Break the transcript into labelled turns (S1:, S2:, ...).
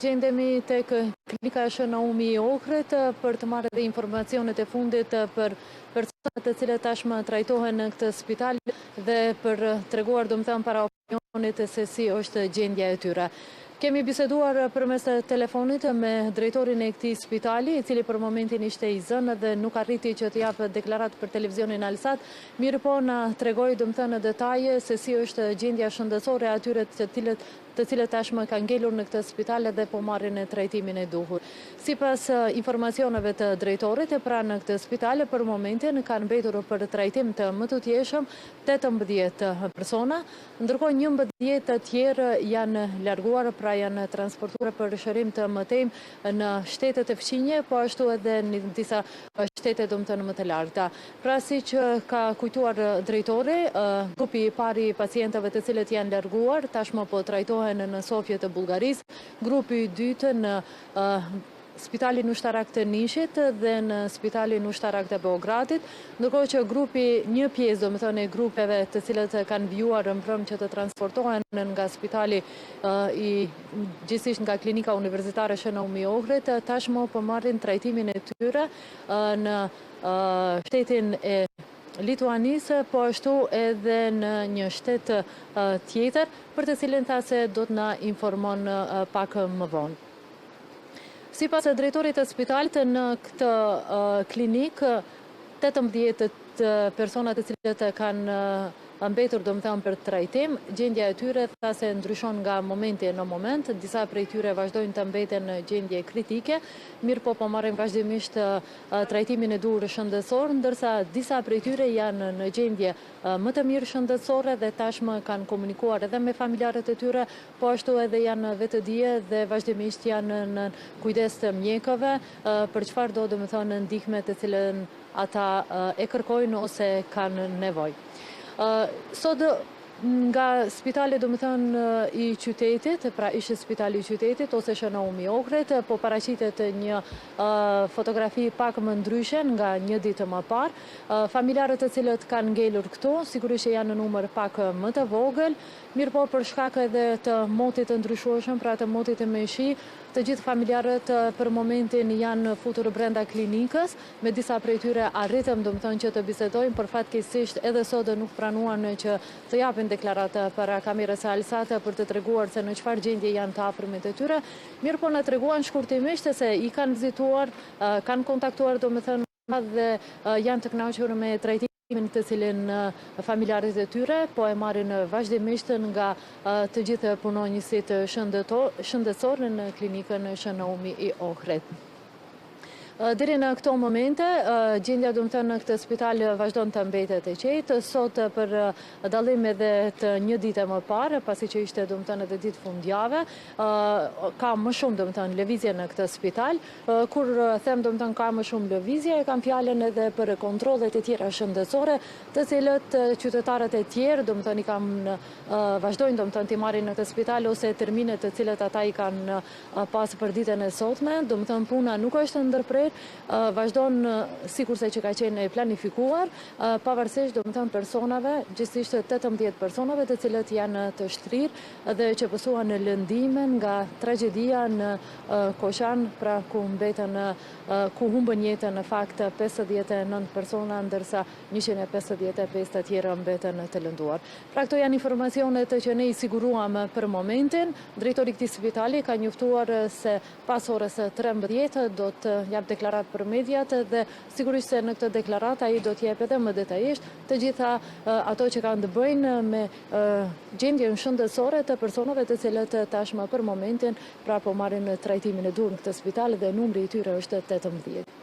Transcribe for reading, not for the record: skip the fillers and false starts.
S1: Gjendemi tek klinika Shënoumi i Ohrit për të marrë dhe informacionet e fundit për personat të cilët tashmë trajtohen në këtë spital dhe për treguar domethënë para opinionit se si është gjendja e tyre. Kemi biseduar përmes telefonit me drejtorin e këtij spitali, i cili për momentin ishte i zënë dhe nuk arriti që të japë deklaratë për televizionin Alsat, mirë po na tregoi domethënë në detaje se si është gjendja shëndetësore e atyre të cilët tashmë kanë ngelur në këtë spital dhe po marrin trajtimin e duhur. Sipas informacioneve të drejtorit, pranë në këtë spital për momentin kanë mbetur për trajtim të mëtutjeshëm 18 persona, ndërkohë 11 të tjerë janë larguar, pra janë transportuar për shërim të mëtejmë në shtetet e fqinje, po ashtu edhe në disa shtete domethënë më të larta. Pra siç ka kujtuar drejtori, grupi i parë i pacientëve të cilët janë larguar tashmë po trajtohen në Sofje të Bullgarisë, grupi i dytë në Spitalin Ushtarak të Nishit dhe në Spitalin Ushtarak të Beogradit, ndërkohë që një pjesë domethënë e grupeve të cilët kanë vijuar mbrëm që të transportohen nga spitali gjithsesi nga klinika universitare Shënoumi i Ohrit, tashmë po marrin trajtimin e tyre në shtetin e Lituanisë, po ashtu edhe në një shtet tjetër, për të cilën tha se do të na informon pak më vonë. Sipas drejtorit të spitalit, në këtë klinik 18 persona të cilët kanë mbetur domethënë për trajtim, gjendja e tyre tha se ndryshon nga momenti në moment, disa prej tyre vazhdojnë të mbeten në gjendje kritike, mirë po marrin vazhdimisht trajtimin e duhur shëndetësor, ndërsa disa prej tyre janë në gjendje më të mirë shëndetësore dhe tashmë kanë komunikuar edhe me familjarët e tyre, po ashtu edhe janë vetëdije dhe vazhdimisht janë në kujdes të mjekëve për çfarë do domethënë ndihme të cilën ata e kërkojnë ose kanë nevojë. Sot nga spitali domethënë i qytetit, pra ishte spitali i qytetit ose Shënoumi i Ohrit, po paraqitet një fotografi pak më ndryshe nga një ditë më parë. Familjarët të cilët kanë ngelur këtu, sigurisht që janë në numër pak më të vogël, mirë po për shkak edhe të motit të ndryshueshëm, pra të motit të me shi, të gjithë familjarët për momentin janë futur brenda klinikës, me disa prej tyre arritëm domethënë që të bisedojmë, por fatkeqësisht edhe sot nuk pranuan që të japin deklarata para kamerës së Alsat për të treguar se në çfarë gjendje janë të afërmit e tyre. Mirë po na treguan shkurtimisht se i kanë vizituar, kanë kontaktuar domethënë dhe janë të kënaqur me trajtimin të cilin familjarët e tyre po e marrin vazhdimisht nga të gjithë punonjësit shëndetësor në klinikën Shënoumi i Ohrit. Deri në këto momente, gjendja domethënë në këtë spital vazhdon të mbetet e qetë. Sot për dallim edhe të një dite më parë, pasi që ishte domethënë edhe ditë fundjavë, ka më shumë domethënë lëvizje në këtë spital. Kur them domethënë ka më shumë lëvizje, kam fjalën edhe për kontrollet e tjera shëndetësore, të cilët qytetarët e tjerë domethënë i kanë vazhdojnë domethënë të marrin në këtë spital ose terminet të cilët ata i kanë pas për ditën e sotme, domethënë puna nuk është ndërprer, vazhdon sikurse që ka qenë planifikuar, pavarësisht domethënë personave, gjithsesi 18 personave të cilët janë të shtrirë dhe që pësuan në lëndimin nga tragjedia në Koshan, pra ku humbën jetën në fakt 59 persona, ndërsa 155 të tjerë mbeten të lënduar. Pra këto janë informacionet që ne i siguruam për momentin. Drejtori i këtij spitali ka njoftuar se pas orës 13 do të jap deklaratë për mediat dhe sigurisht se në këtë deklaratë ai do të jep edhe më detajisht të gjitha ato që kanë të bëjnë me gjendjen shëndetësore të personave të cilët tashmë për momentin pra po marrin trajtimin e duhur në këtë spital dhe numri i tyre është 18.